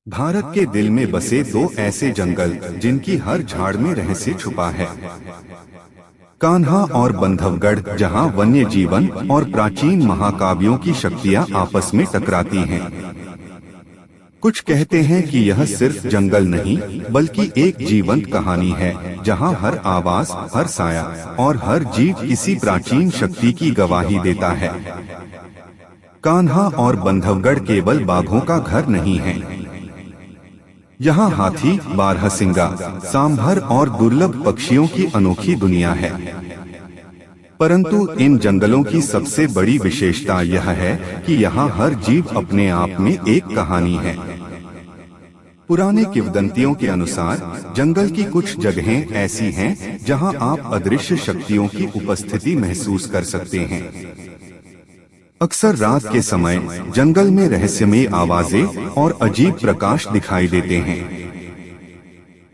भारत के दिल में बसे दो ऐसे जंगल जिनकी हर झाड़ में रहस्य छुपा है। कान्हा और बंधवगढ़, जहां वन्य जीवन और प्राचीन महाकाव्यों की शक्तियां आपस में टकराती हैं। कुछ कहते हैं कि यह सिर्फ जंगल नहीं बल्कि एक जीवंत कहानी है, जहां हर आवाज, हर साया और हर जीव किसी प्राचीन शक्ति की गवाही देता है। कान्हा और बंधवगढ़ केवल बाघों का घर नहीं है। यहाँ हाथी, बारहसिंगा, सांभर और दुर्लभ पक्षियों की अनोखी दुनिया है। परंतु इन जंगलों की सबसे बड़ी विशेषता यह है कि यहाँ हर जीव अपने आप में एक कहानी है। पुराने किंवदंतियों के अनुसार जंगल की कुछ जगहें ऐसी हैं जहाँ आप अदृश्य शक्तियों की उपस्थिति महसूस कर सकते हैं। अक्सर रात के समय जंगल में रहस्यमयी आवाजें और अजीब प्रकाश दिखाई देते हैं।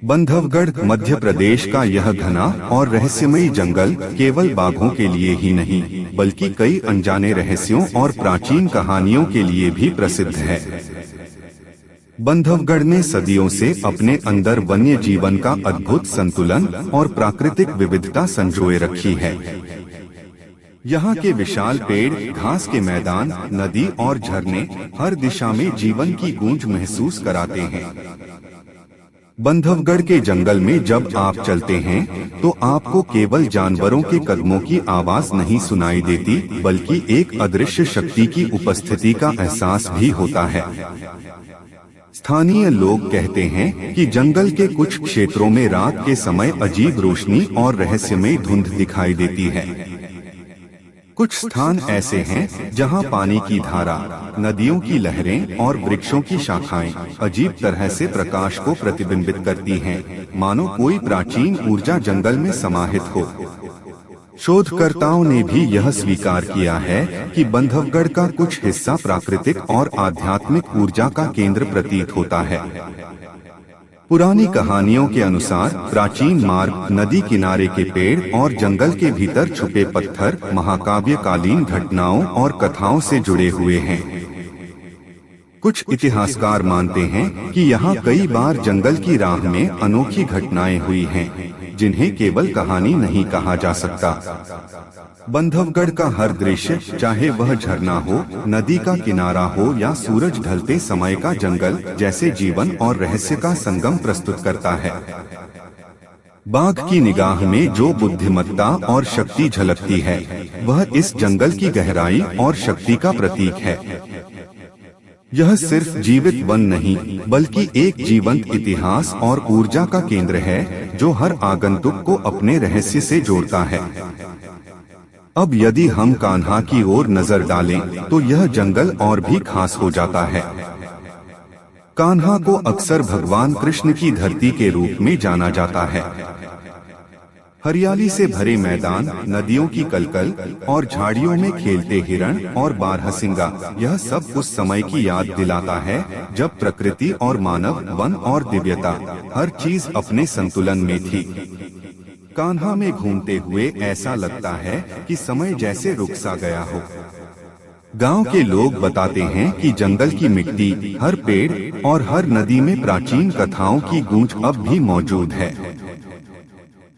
बंधवगढ़ मध्य प्रदेश का यह घना और रहस्यमयी जंगल केवल बाघों के लिए ही नहीं बल्कि कई अनजाने रहस्यों और प्राचीन कहानियों के लिए भी प्रसिद्ध है। बंधवगढ़ ने सदियों से अपने अंदर वन्य जीवन का अद्भुत संतुलन और प्राकृतिक विविधता संजोए रखी है। यहाँ के विशाल पेड़, घास के मैदान, नदी और झरने हर दिशा में जीवन की गूंज महसूस कराते हैं। बंधवगढ़ के जंगल में जब आप चलते हैं तो आपको केवल जानवरों के कदमों की आवाज नहीं सुनाई देती बल्कि एक अदृश्य शक्ति की उपस्थिति का एहसास भी होता है। स्थानीय लोग कहते हैं कि जंगल के कुछ क्षेत्रों में रात के समय अजीब रोशनी और रहस्यमयी धुंध दिखाई देती है। कुछ स्थान ऐसे हैं जहां पानी की धारा, नदियों की लहरें और वृक्षों की शाखाएं अजीब तरह से प्रकाश को प्रतिबिंबित करती हैं, मानो कोई प्राचीन ऊर्जा जंगल में समाहित हो। शोधकर्ताओं ने भी यह स्वीकार किया है कि बंधवगढ़ का कुछ हिस्सा प्राकृतिक और आध्यात्मिक ऊर्जा का केंद्र प्रतीत होता है। पुरानी कहानियों के अनुसार प्राचीन मार्ग, नदी किनारे के पेड़ और जंगल के भीतर छुपे पत्थर महाकाव्यकालीन घटनाओं और कथाओं से जुड़े हुए हैं। कुछ इतिहासकार मानते हैं कि यहाँ कई बार जंगल की राह में अनोखी घटनाएं हुई हैं, जिन्हें केवल कहानी नहीं कहा जा सकता। बंधवगढ़ का हर दृश्य, चाहे वह झरना हो, नदी का किनारा हो या सूरज ढलते समय का जंगल, जैसे जीवन और रहस्य का संगम प्रस्तुत करता है। बाघ की निगाह में जो बुद्धिमत्ता और शक्ति झलकती है, वह इस जंगल की गहराई और शक्ति का प्रतीक है। यह सिर्फ जीवित वन नहीं बल्कि एक जीवंत इतिहास और ऊर्जा का केंद्र है, जो हर आगंतुक को अपने रहस्य से जोड़ता है। अब यदि हम कान्हा की ओर नजर डालें तो यह जंगल और भी खास हो जाता है। कान्हा को अक्सर भगवान कृष्ण की धरती के रूप में जाना जाता है। हरियाली से भरे मैदान, नदियों की कलकल और झाड़ियों में खेलते हिरण और बारहसिंगा, यह सब उस समय की याद दिलाता है जब प्रकृति और मानव, वन और दिव्यता, हर चीज अपने संतुलन में थी। कान्हा में घूमते हुए ऐसा लगता है कि समय जैसे रुक सा गया हो। गांव के लोग बताते हैं कि जंगल की मिट्टी, हर पेड़ और हर नदी में प्राचीन कथाओं की गूंज अब भी मौजूद है।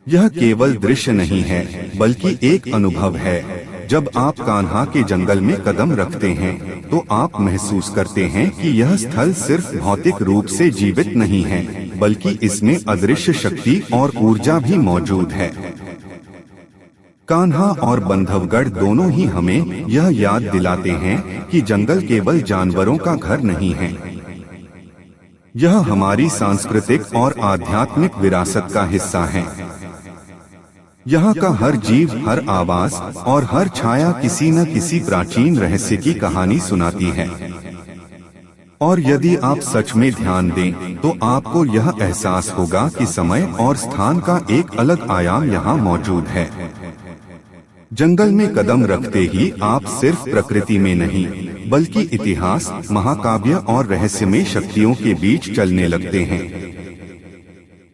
यह केवल दृश्य नहीं है बल्कि एक अनुभव है। जब आप कान्हा के जंगल में कदम रखते हैं तो आप महसूस करते हैं कि यह स्थल सिर्फ भौतिक रूप से जीवित नहीं है बल्कि इसमें अदृश्य शक्ति और ऊर्जा भी मौजूद है। कान्हा और बंधवगढ़ दोनों ही हमें यह याद दिलाते हैं कि जंगल केवल जानवरों का घर नहीं है। यह हमारी सांस्कृतिक और आध्यात्मिक विरासत का हिस्सा है। यहाँ का हर जीव, हर आवाज और हर छाया किसी न किसी प्राचीन रहस्य की कहानी सुनाती है। और यदि आप सच में ध्यान दें तो आपको यह एहसास होगा कि समय और स्थान का एक अलग आयाम यहाँ मौजूद है। जंगल में कदम रखते ही आप सिर्फ प्रकृति में नहीं बल्कि इतिहास, महाकाव्य और रहस्यमय शक्तियों के बीच चलने लगते हैं।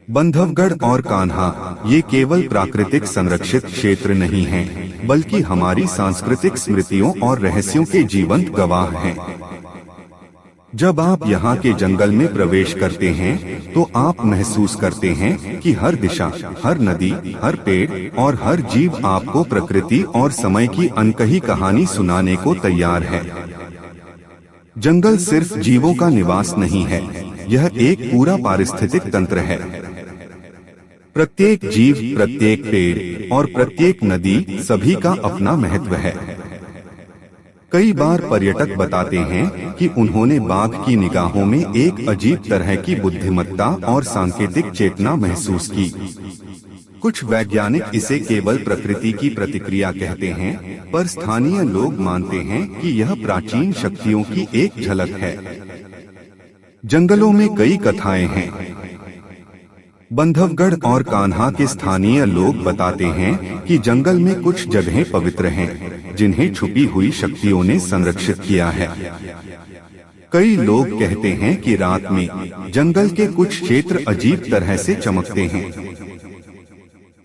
बंधवगढ़ और कान्हा ये केवल प्राकृतिक संरक्षित क्षेत्र नहीं हैं, बल्कि हमारी सांस्कृतिक स्मृतियों और रहस्यों के जीवंत गवाह हैं। जब आप यहाँ के जंगल में प्रवेश करते हैं तो आप महसूस करते हैं कि हर दिशा, हर नदी, हर पेड़ और हर जीव आपको प्रकृति और समय की अनकही कहानी सुनाने को तैयार है। जंगल सिर्फ जीवों का निवास नहीं है, यह एक पूरा पारिस्थितिक तंत्र है। प्रत्येक जीव, प्रत्येक पेड़ और प्रत्येक नदी सभी का अपना महत्व है। कई बार पर्यटक बताते हैं कि उन्होंने बाघ की निगाहों में एक अजीब तरह की बुद्धिमत्ता और सांकेतिक चेतना महसूस की। कुछ वैज्ञानिक इसे केवल प्रकृति की प्रतिक्रिया कहते हैं, पर स्थानीय लोग मानते हैं कि यह प्राचीन शक्तियों की एक झलक है। जंगलों में कई कथाएं हैं। बंधवगढ़ और कान्हा के स्थानीय लोग बताते हैं कि जंगल में कुछ जगहें पवित्र हैं, जिन्हें छुपी हुई शक्तियों ने संरक्षित किया है। कई लोग कहते हैं कि रात में जंगल के कुछ क्षेत्र अजीब तरह से चमकते हैं।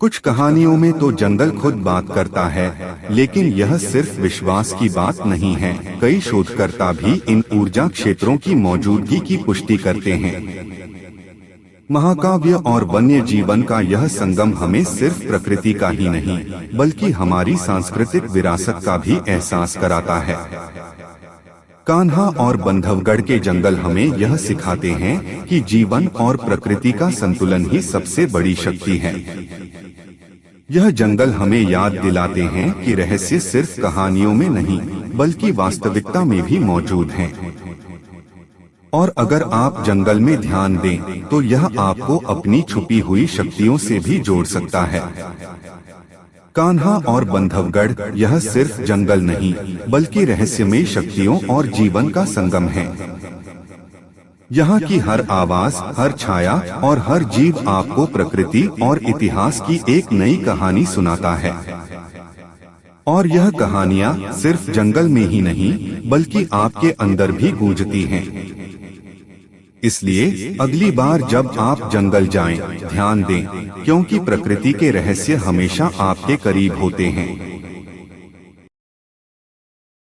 कुछ कहानियों में तो जंगल खुद बात करता है, लेकिन यह सिर्फ विश्वास की बात नहीं है। कई शोधकर्ता भी इन ऊर्जा क्षेत्रों की मौजूदगी की पुष्टि करते हैं। महाकाव्य और वन्य जीवन का यह संगम हमें सिर्फ प्रकृति का ही नहीं, बल्कि हमारी सांस्कृतिक विरासत का भी एहसास कराता है। कान्हा और बंधवगढ़ के जंगल हमें यह सिखाते हैं कि जीवन और प्रकृति का संतुलन ही सबसे बड़ी शक्ति है। यह जंगल हमें याद दिलाते हैं कि रहस्य सिर्फ कहानियों में नहीं, बल्कि वास्तविकता में भी मौजूद हैं। और अगर आप जंगल में ध्यान दें, तो यह आपको अपनी छुपी हुई शक्तियों से भी जोड़ सकता है। कान्हा और बंधवगढ़ यह सिर्फ जंगल नहीं, बल्कि रहस्यमय शक्तियों और जीवन का संगम है। यहाँ की हर आवाज, हर छाया और हर जीव आपको प्रकृति और इतिहास की एक नई कहानी सुनाता है। और यह कहानियाँ सिर्फ जंगल में ही नहीं, बल्कि आपके अंदर भी गूंजती हैं। इसलिए अगली बार जब आप जंगल जाएं, ध्यान दें, क्योंकि प्रकृति के रहस्य हमेशा आपके करीब होते हैं।